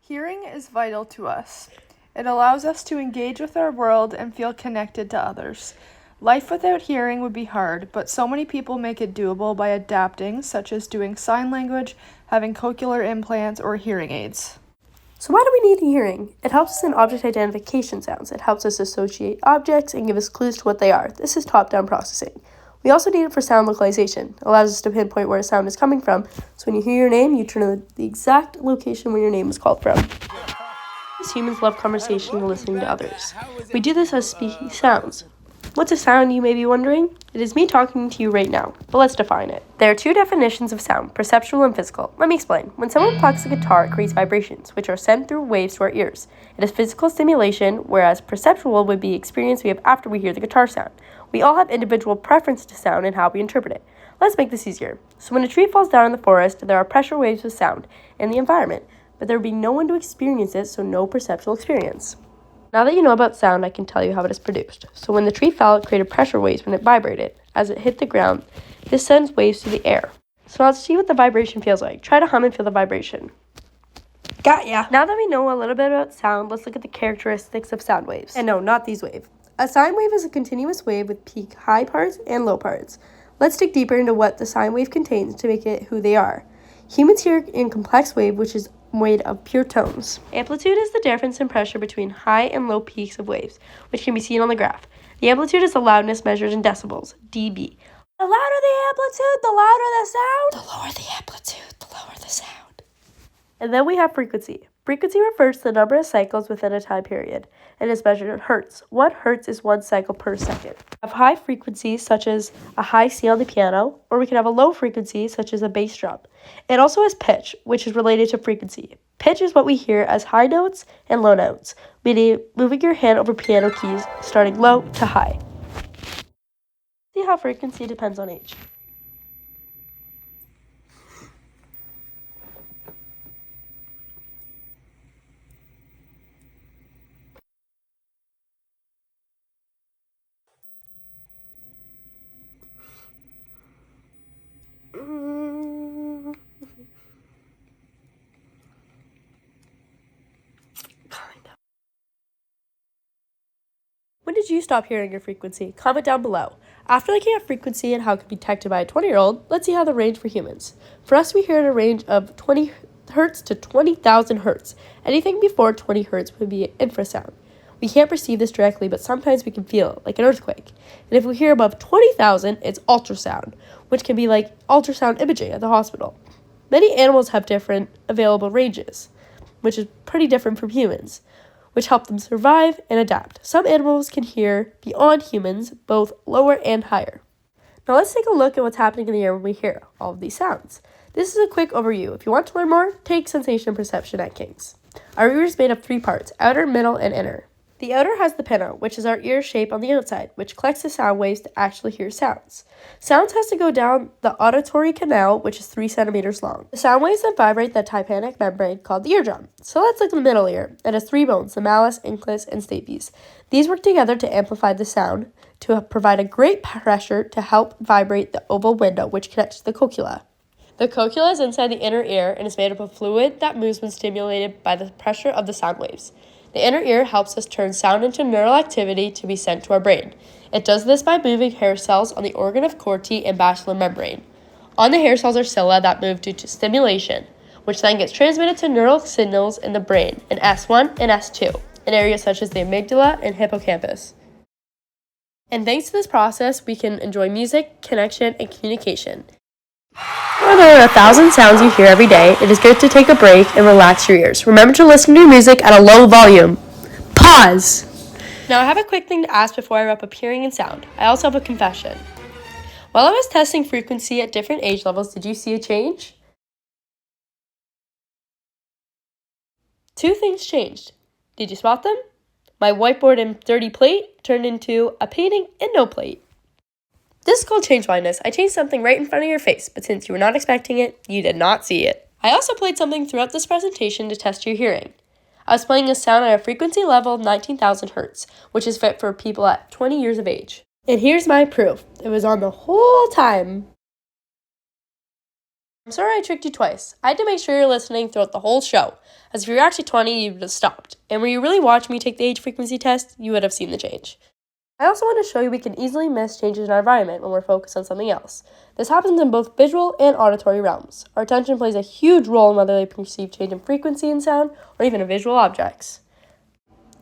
Hearing is vital to us. It allows us to engage with our world and feel connected to others. Life without hearing would be hard, but so many people make it doable by adapting, such as doing sign language, having cochlear implants, or hearing aids. So why do we need hearing? It helps us in object identification sounds. It helps us associate objects and give us clues to what they are. This is top-down processing. We also need it for sound localization. It allows us to pinpoint where a sound is coming from. So when you hear your name, you turn to the exact location where your name is called from. As humans love conversation and listening to others. We do this as speaking sounds. What's a sound, you may be wondering? It is me talking to you right now, but let's define it. There are two definitions of sound, perceptual and physical. Let me explain. When someone plucks a guitar, it creates vibrations, which are sent through waves to our ears. It is physical stimulation, whereas perceptual would be experience we have after we hear the guitar sound. We all have individual preference to sound and how we interpret it. Let's make this easier. So when a tree falls down in the forest, there are pressure waves of sound in the environment, but there would be no one to experience it, so no perceptual experience. Now that you know about sound, I can tell you how it is produced. So when the tree fell, it created pressure waves when it vibrated. As it hit the ground, this sends waves through the air. So now let's see what the vibration feels like. Try to hum and feel the vibration. Got ya! Now that we know a little bit about sound, let's look at the characteristics of sound waves. And no, not these waves. A sine wave is a continuous wave with peak high parts and low parts. Let's dig deeper into what the sine wave contains to make it who they are. Humans hear in complex wave, which is made of pure tones. Amplitude is the difference in pressure between high and low peaks of waves, which can be seen on the graph. The amplitude is the loudness measured in decibels, dB. The louder the amplitude, the louder the sound. The lower the amplitude, the lower the sound. And then we have frequency. Frequency refers to the number of cycles within a time period and is measured in hertz. 1 hertz is 1 cycle per second. We have high frequencies such as a high C on the piano, or we can have a low frequency such as a bass drum. It also has pitch, which is related to frequency. Pitch is what we hear as high notes and low notes, meaning moving your hand over piano keys starting low to high. See how frequency depends on age. When did you stop hearing your frequency? Comment down below. After looking at frequency and how it can be detected by a 20-year-old, let's see how the range for humans. For us, we hear at a range of 20 hertz to 20,000 hertz. Anything before 20 hertz would be infrasound. We can't perceive this directly, but sometimes we can feel it, like an earthquake. And if we hear above 20,000, it's ultrasound, which can be like ultrasound imaging at the hospital. Many animals have different available ranges, which is pretty different from humans, which help them survive and adapt. Some animals can hear beyond humans, both lower and higher. Now let's take a look at what's happening in the air when we hear all of these sounds. This is a quick overview. If you want to learn more, take Sensation and Perception at King's. Our ear is made of 3 parts, outer, middle, and inner. The outer has the pinna, which is our ear shape on the outside, which collects the sound waves to actually hear sounds. Sounds has to go down the auditory canal, which is 3 centimeters long. The sound waves then vibrate the tympanic membrane called the eardrum. So let's look at the middle ear. It has 3 bones, the malleus, incus, and stapes. These work together to amplify the sound, to provide a great pressure to help vibrate the oval window, which connects to the cochlea. The cochlea is inside the inner ear and is made up of fluid that moves when stimulated by the pressure of the sound waves. The inner ear helps us turn sound into neural activity to be sent to our brain. It does this by moving hair cells on the organ of Corti and basilar membrane. On the hair cells are cilia that move due to stimulation, which then gets transmitted to neural signals in the brain in S1 and S2, in areas such as the amygdala and hippocampus. And thanks to this process, we can enjoy music, connection, and communication. While there are 1,000 sounds you hear every day, it is good to take a break and relax your ears. Remember to listen to your music at a low volume. Pause! Now I have a quick thing to ask before I wrap up hearing and sound. I also have a confession. While I was testing frequency at different age levels, did you see a change? 2 things changed. Did you spot them? My whiteboard and dirty plate turned into a painting and no plate. This is called change blindness. I changed something right in front of your face, but since you were not expecting it, you did not see it. I also played something throughout this presentation to test your hearing. I was playing a sound at a frequency level of 19,000 hertz, which is fit for people at 20 years of age. And here's my proof. It was on the whole time. I'm sorry I tricked you twice. I had to make sure you're listening throughout the whole show, as if you were actually 20, you would have stopped. And were you really watching me take the age frequency test, you would have seen the change. I also want to show you we can easily miss changes in our environment when we're focused on something else. This happens in both visual and auditory realms. Our attention plays a huge role in whether they perceive change in frequency in sound or even in visual objects.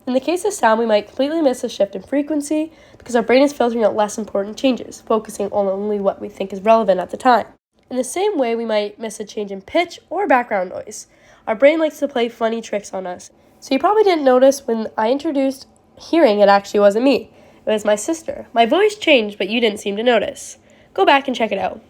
In the case of sound, we might completely miss a shift in frequency because our brain is filtering out less important changes, focusing on only what we think is relevant at the time. In the same way, we might miss a change in pitch or background noise. Our brain likes to play funny tricks on us. So you probably didn't notice when I introduced hearing, it actually wasn't me. It was my sister. My voice changed, but you didn't seem to notice. Go back and check it out.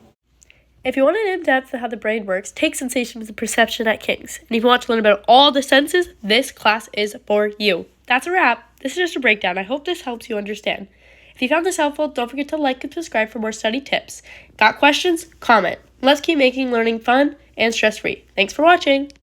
If you want an in-depth of how the brain works, take Sensation with Perception at King's. And if you want to learn about all the senses, this class is for you. That's a wrap. This is just a breakdown. I hope this helps you understand. If you found this helpful, don't forget to like and subscribe for more study tips. Got questions? Comment. Let's keep making learning fun and stress-free. Thanks for watching.